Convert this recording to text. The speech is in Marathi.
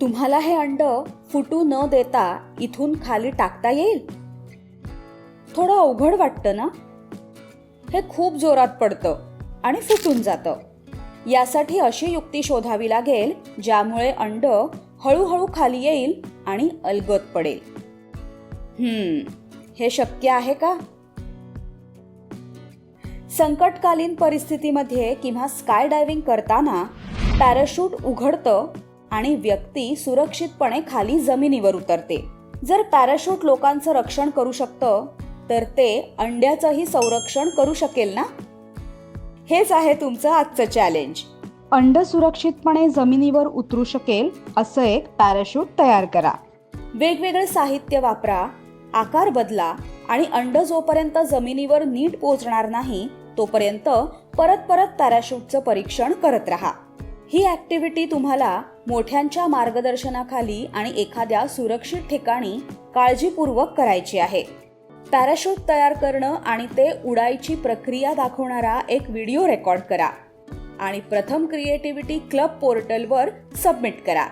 तुम्हाला हे अंड फुटू न देता इथून खाली टाकता येईल? थोडं अवघड वाटतं ना? हे खूप जोरात पडतं आणि फुटून जातं. यासाठी अशी युक्ती शोधावी लागेल ज्यामुळे अंड हळूहळू खाली येईल आणि अलगद पडेल. हे शक्य आहे का? संकटकालीन परिस्थितीमध्ये किंवा स्काय डायव्हिंग करताना पॅराशूट उघडतं आणि व्यक्ती सुरक्षितपणे खाली जमिनीवर उतरते. जर पॅराशूट लोकांचं रक्षण करू शकतं तर ते अंड्याचंही संरक्षण करू शकेल ना? हेच आहे तुमचं आजचं चॅलेंज. अंड सुरक्षितपणे जमिनीवर उतरू शकेल असं एक पॅराशूट तयार करा. वेगवेगळे साहित्य वापरा, आकार बदला आणि अंड जोपर्यंत जमिनीवर नीट पोहोचणार नाही तोपर्यंत परत परत पॅराशूटचं परीक्षण करत राहा. ही ॲक्टिव्हिटी तुम्हाला मोठ्यांच्या मार्गदर्शनाखाली आणि एखाद्या सुरक्षित ठिकाणी काळजीपूर्वक करायची आहे. पॅराशूट तयार करणं आणि ते उडायची प्रक्रिया दाखवणारा एक व्हिडिओ रेकॉर्ड करा आणि प्रथम क्रिएटिव्हिटी क्लब पोर्टलवर सबमिट करा.